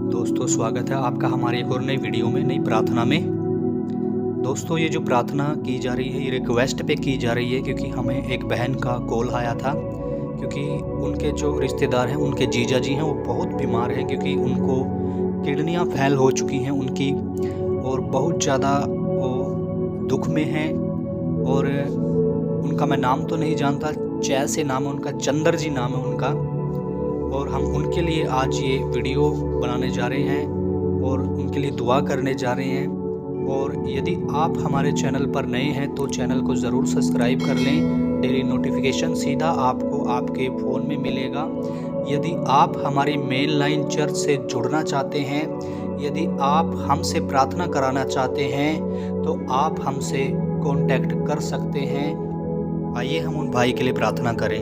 दोस्तों, स्वागत है आपका हमारे एक और नई वीडियो में, नई प्रार्थना में। दोस्तों, ये जो प्रार्थना की जा रही है ये रिक्वेस्ट पे की जा रही है क्योंकि हमें एक बहन का कॉल आया था। क्योंकि उनके जो रिश्तेदार हैं, उनके जीजा जी हैं, वो बहुत बीमार हैं क्योंकि उनको किडनियाँ फेल हो चुकी हैं उनकी, और बहुत ज़्यादा वो दुख में हैं। और उनका मैं नाम तो नहीं जानता, जैसे नाम है उनका, चंदर जी नाम है उनका। और हम उनके लिए आज ये वीडियो बनाने जा रहे हैं और उनके लिए दुआ करने जा रहे हैं। और यदि आप हमारे चैनल पर नए हैं तो चैनल को ज़रूर सब्सक्राइब कर लें। डेली नोटिफिकेशन सीधा आपको आपके फ़ोन में मिलेगा। यदि आप हमारी मेन लाइन चर्च से जुड़ना चाहते हैं, यदि आप हमसे प्रार्थना कराना चाहते हैं तो आप हमसे कांटेक्ट कर सकते हैं। आइए हम उन भाई के लिए प्रार्थना करें।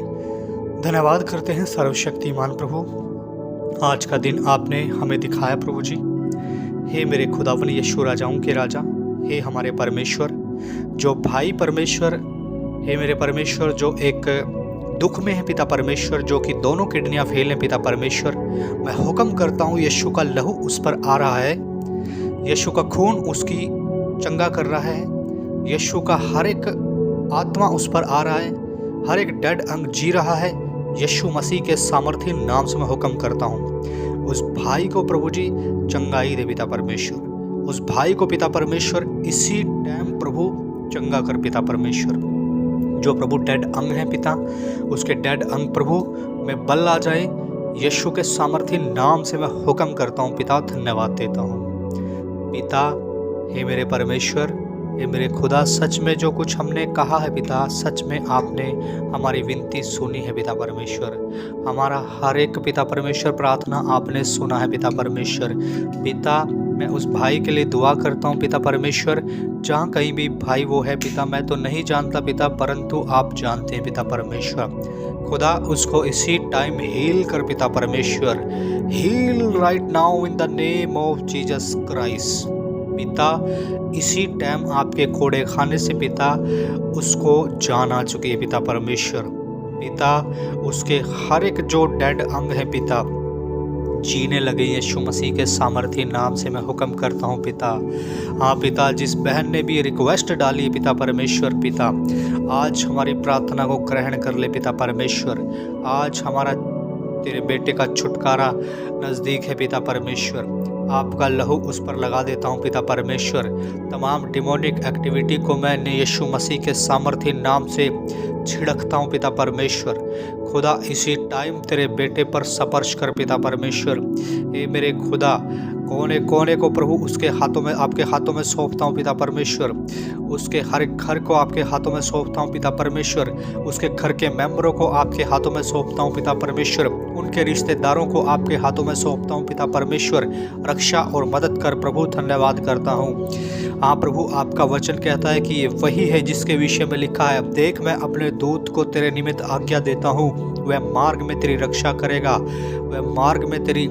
धन्यवाद करते हैं सर्वशक्तिमान प्रभु, आज का दिन आपने हमें दिखाया प्रभु जी। हे मेरे खुदावन यीशु राजाओं के राजा, हे हमारे परमेश्वर, जो भाई परमेश्वर, हे मेरे परमेश्वर, जो एक दुख में है पिता परमेश्वर, जो कि दोनों किडनियाँ फेल हैं पिता परमेश्वर, मैं हुक्म करता हूँ यीशु का लहू उस पर आ रहा है, यीशु का खून उसकी चंगा कर रहा है, यीशु का हर एक आत्मा उस पर आ रहा है, हर एक डेड अंग जी रहा है। यीशु मसीह के सामर्थ्य नाम से मैं हुक्म करता हूँ, उस भाई को प्रभु जी चंगाई दे पिता परमेश्वर। उस भाई को पिता परमेश्वर इसी टाइम प्रभु चंगा कर पिता परमेश्वर। जो प्रभु डेड अंग है पिता, उसके डेड अंग प्रभु में बल आ जाए, यीशु के सामर्थ्य नाम से मैं हुक्म करता हूँ पिता। धन्यवाद देता हूँ पिता। हे मेरे परमेश्वर, ये मेरे खुदा, सच में जो कुछ हमने कहा है पिता, सच में आपने हमारी विनती सुनी है पिता परमेश्वर। हमारा हर एक पिता परमेश्वर प्रार्थना आपने सुना है पिता परमेश्वर। पिता, मैं उस भाई के लिए दुआ करता हूँ पिता परमेश्वर, जहाँ कहीं भी भाई वो है पिता, मैं तो नहीं जानता पिता, परंतु आप जानते हैं पिता परमेश्वर। खुदा, उसको इसी टाइम हील कर पिता परमेश्वर। Heal right now in the name of Jesus Christ पिता। इसी टाइम आपके कोड़े खाने से पिता उसको जान आ चुकी है पिता परमेश्वर। पिता, उसके हर एक जो डेड अंग है पिता जीने लगे यीशु मसीह के सामर्थ्य नाम से मैं हुक्म करता हूँ पिता। हाँ पिता, जिस बहन ने भी रिक्वेस्ट डाली है पिता परमेश्वर, पिता आज हमारी प्रार्थना को ग्रहण कर ले पिता परमेश्वर। आज हमारा तेरे बेटे का छुटकारा नज़दीक है पिता परमेश्वर। आपका लहू उस पर लगा देता हूँ पिता परमेश्वर। तमाम डिमोनिक एक्टिविटी को मैं यीशु मसीह के सामर्थ्य नाम से छिड़कता हूँ पिता परमेश्वर। खुदा, इसी टाइम तेरे बेटे पर स्पर्श कर पिता परमेश्वर। ये मेरे खुदा, कोने कोने को प्रभु उसके हाथों में, आपके हाथों में सौंपता हूँ पिता परमेश्वर। उसके हर एक घर को आपके हाथों में सौंपता हूँ पिता परमेश्वर। उसके घर के मेंबरों को आपके हाथों में सौंपता हूँ पिता परमेश्वर। उनके रिश्तेदारों को आपके हाथों में सौंपता हूँ पिता परमेश्वर। रक्षा और मदद कर प्रभु। धन्यवाद करता हूँ। हाँ प्रभु, आपका वचन कहता है कि ये वही है जिसके विषय में लिखा है, देख मैं अपने दूत को तेरे निमित्त आज्ञा देता हूँ, वह मार्ग में तेरी रक्षा करेगा, वह मार्ग में तेरी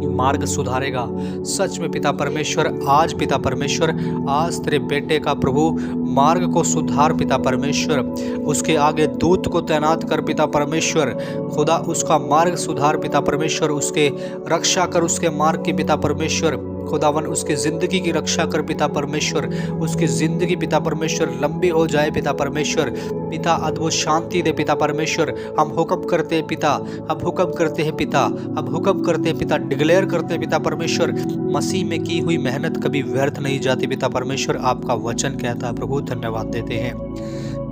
मार्ग सुधारेगा। सच में पिता परमेश्वर, आज पिता परमेश्वर, आज तेरे बेटे का प्रभु मार्ग को सुधार पिता परमेश्वर। उसके आगे दूत को तैनात कर पिता परमेश्वर। खुदा, उसका मार्ग सुधार पिता परमेश्वर। उसके रक्षा कर उसके मार्ग की पिता परमेश्वर। खुदावन, उसकी ज़िंदगी की रक्षा कर पिता परमेश्वर। उसकी ज़िंदगी पिता परमेश्वर लंबी हो जाए पिता परमेश्वर। पिता, अद्भुत शांति दे पिता परमेश्वर। हम हुक्म करते हैं पिता, अब हुक्म करते हैं पिता, अब हुक्म करते हैं पिता, डिक्लेयर करते हैं पिता परमेश्वर। मसीह में की हुई मेहनत कभी व्यर्थ नहीं जाती पिता परमेश्वर। आपका वचन कहता है प्रभु। धन्यवाद देते हैं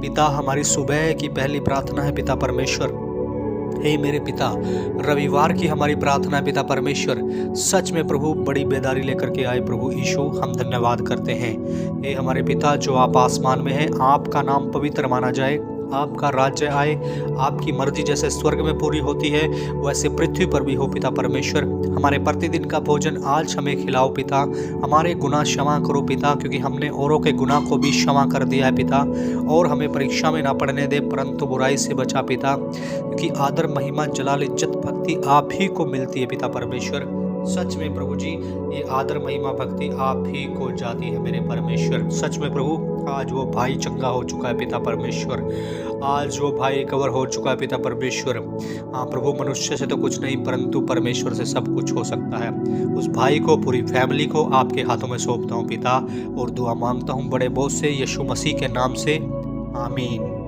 पिता। हमारी सुबह की पहली प्रार्थना है पिता परमेश्वर। हे मेरे पिता, रविवार की हमारी प्रार्थना है पिता परमेश्वर। सच में प्रभु बड़ी बेदारी लेकर के आए प्रभु यीशु, हम धन्यवाद करते हैं। हे हमारे पिता जो आप आसमान में हैं, आपका नाम पवित्र माना जाए, आपका राज्य आए, आपकी मर्जी जैसे स्वर्ग में पूरी होती है वैसे पृथ्वी पर भी हो पिता परमेश्वर। हमारे प्रतिदिन का भोजन आज हमें खिलाओ पिता। हमारे गुनाह क्षमा करो पिता, क्योंकि हमने औरों के गुनाह को भी क्षमा कर दिया है पिता। और हमें परीक्षा में ना पड़ने दे, परंतु बुराई से बचा पिता, क्योंकि आदर, महिमा, जलाल, इज्जत, भक्ति आप ही को मिलती है पिता परमेश्वर। सच में प्रभु जी, ये आदर महिमा भक्ति आप ही को जाती है मेरे परमेश्वर। सच में प्रभु, आज वो भाई चंगा हो चुका है पिता परमेश्वर, आज वो भाई रिकवर हो चुका है पिता परमेश्वर। हाँ प्रभु, मनुष्य से तो कुछ नहीं परंतु परमेश्वर से सब कुछ हो सकता है। उस भाई को, पूरी फैमिली को आपके हाथों में सौंपता हूँ पिता, और दुआ मांगता हूँ बड़े बोझ से, यीशु मसीह के नाम से, आमीन।